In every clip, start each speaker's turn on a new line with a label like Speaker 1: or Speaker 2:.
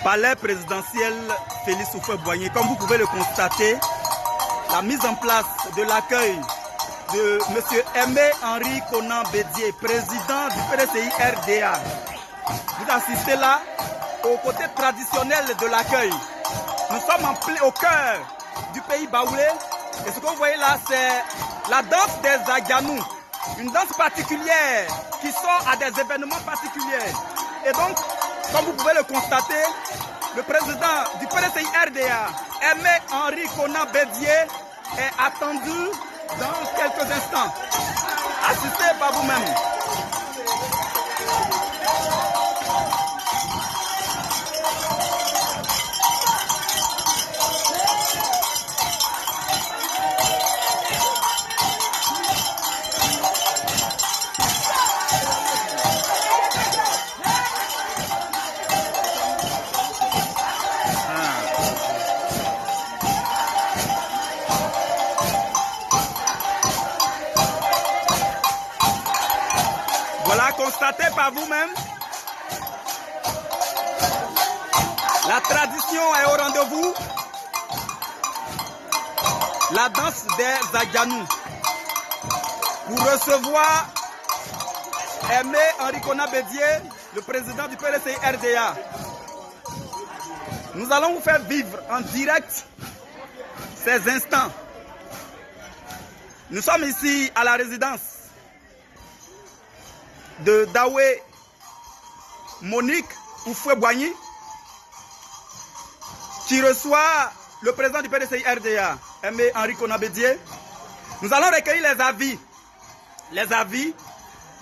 Speaker 1: palais présidentiel Félix Houphouët-Boigny. Comme vous pouvez le constater, la mise en place de l'accueil de M. Aimé Henri Konan Bédié, président du PDCI RDA. Vous assistez là au côté traditionnel de l'accueil. Nous sommes au cœur du pays baoulé. Et ce que vous voyez là, c'est la danse des Aganou. Une danse particulière qui sort à des événements particuliers. Et donc, comme vous pouvez le constater, le président du PDCI RDA, Aimé Henri Konan Bédié, est attendu dans quelques instants. Assistez par vous-même. Voilà, constatez par vous-même. La tradition est au rendez-vous. La danse des Aganou. Pour recevoir Aimé Henri Konan Bédié, le président du PDCI RDA. Nous allons vous faire vivre en direct ces instants. Nous sommes ici à la résidence de Dawé Monique Houphouët-Boigny, qui reçoit le président du PDCI RDA, Aimé Henri Konan Bédié. Nous allons recueillir les avis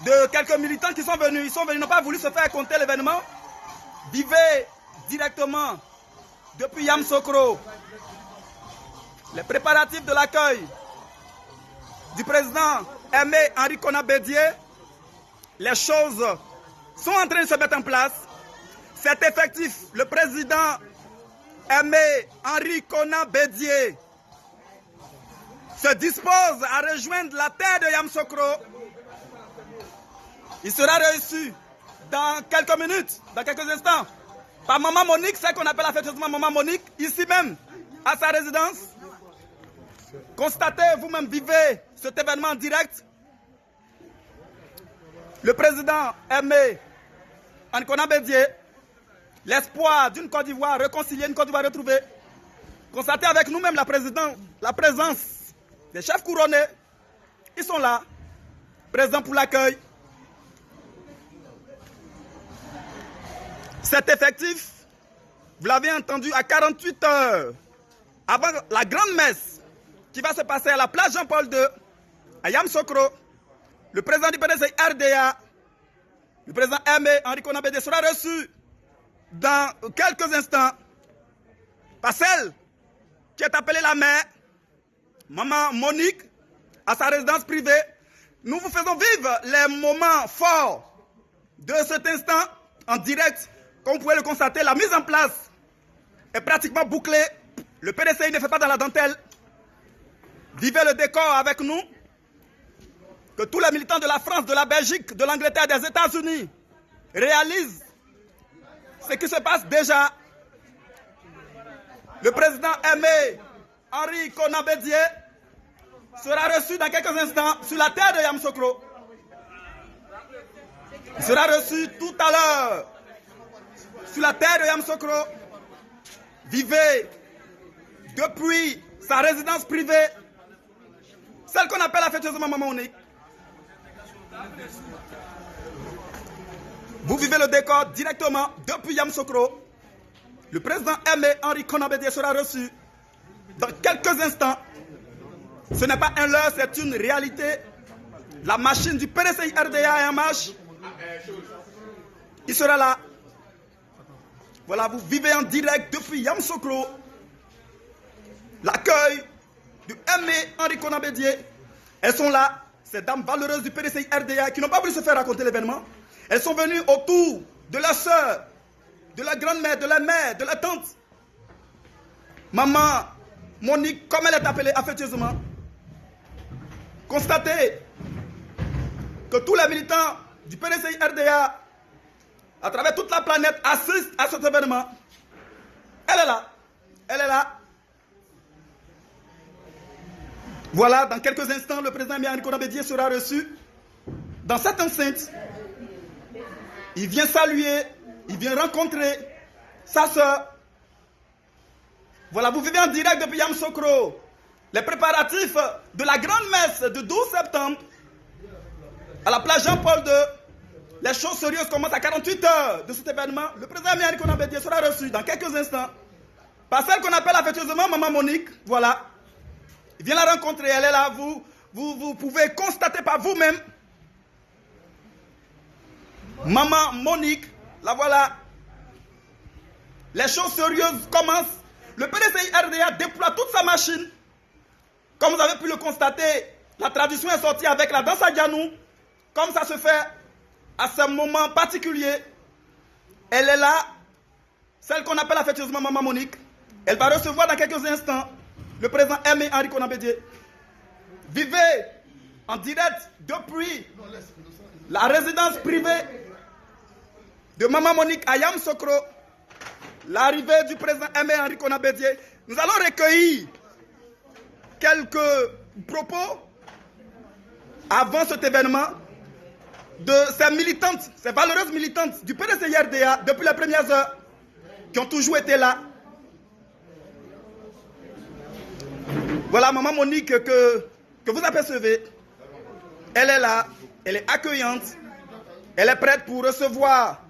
Speaker 1: de quelques militants qui sont venus. Ils n'ont pas voulu se faire compter l'événement. Vivez directement depuis Yamoussoukro les préparatifs de l'accueil du président Aimé Henri Konan Bédié. Les choses sont en train de se mettre en place. Cet effectif, le président Aimé Henri Konan Bédié, se dispose à rejoindre la terre de Yamoussoukro. Il sera reçu dans quelques minutes, dans quelques instants, par Maman Monique, celle qu'on appelle affectueusement Maman Monique, ici même, à sa résidence. Constatez, vous-même, vivez cet événement en direct. Le président Aimé Henri Konan Bédié, l'espoir d'une Côte d'Ivoire réconciliée, une Côte d'Ivoire retrouvée. Constatez avec nous-mêmes la présence des chefs couronnés. Ils sont là, présents pour l'accueil. Cet effectif, vous l'avez entendu, à 48 heures avant la grande messe qui va se passer à la place Jean-Paul II, à Yamoussoukro, le président du PDCI RDA, le président Aimé Henri Konan Bédié, sera reçu dans quelques instants par celle qui est appelée la mère, Maman Monique, à sa résidence privée. Nous vous faisons vivre les moments forts de cet instant en direct. Comme vous pouvez le constater, la mise en place est pratiquement bouclée. Le PDCI ne fait pas dans la dentelle. Vivez le décor avec nous. Que tous les militants de la France, de la Belgique, de l'Angleterre, des États-Unis réalisent ce qui se passe déjà. Le président Aimé Henri Konan Bédié sera reçu dans quelques instants sur la terre de Yamoussoukro. Il sera reçu tout à l'heure sur la terre de Yamoussoukro. Vivez depuis sa résidence privée, celle qu'on appelle affectueusement Maman Monique. Vous vivez le décor directement depuis Yamoussoukro. Le président Aimé Henri Konan Bédié sera reçu dans quelques instants. Ce n'est pas un leurre, c'est une réalité. La machine du PDCI RDA est en marche. Il sera là. Voilà, vous vivez en direct depuis Yamoussoukro l'accueil de Aimé Henri Konan Bédié. Elles sont là, ces dames valeureuses du PDCI RDA qui n'ont pas voulu se faire raconter l'événement. Elles sont venues autour de la sœur, de la grand-mère, de la mère, de la tante. Maman Monique, comme elle est appelée affectueusement. Constatez que tous les militants du PDCI RDA, à travers toute la planète, assistent à cet événement. Elle est là. Elle est là. Voilà, dans quelques instants, le président Aimé Henri Konan Bédié sera reçu dans cette enceinte. Il vient saluer, il vient rencontrer sa soeur. Voilà, vous vivez en direct depuis Yamoussoukro. Les préparatifs de la grande messe du 12 septembre à la plage Jean-Paul II. Les choses sérieuses commencent à 48 heures de cet événement. Le président Aimé Henri Konan Bédié sera reçu dans quelques instants par celle qu'on appelle affectueusement Maman Monique. Voilà. Il vient la rencontrer, elle est là. Vous pouvez constater par vous-même. Maman Monique, la voilà. Les choses sérieuses commencent. Le PDCI RDA déploie toute sa machine. Comme vous avez pu le constater, la tradition est sortie avec la danse à Dianou. Comme ça se fait à ce moment particulier. Elle est là, celle qu'on appelle affectueusement Maman Monique. Elle va recevoir dans quelques instants le président Aimé Henri Konan Bédié. Vivez en direct depuis la résidence privée de Maman Monique à Yamoussoukro, l'arrivée du président Aimé Henri Konan Bédié. Nous allons recueillir quelques propos avant cet événement de ces militantes, ces valeureuses militantes du PDCI RDA depuis les premières heures, qui ont toujours été là. Voilà Maman Monique que vous apercevez. Elle est là, elle est accueillante, elle est prête pour recevoir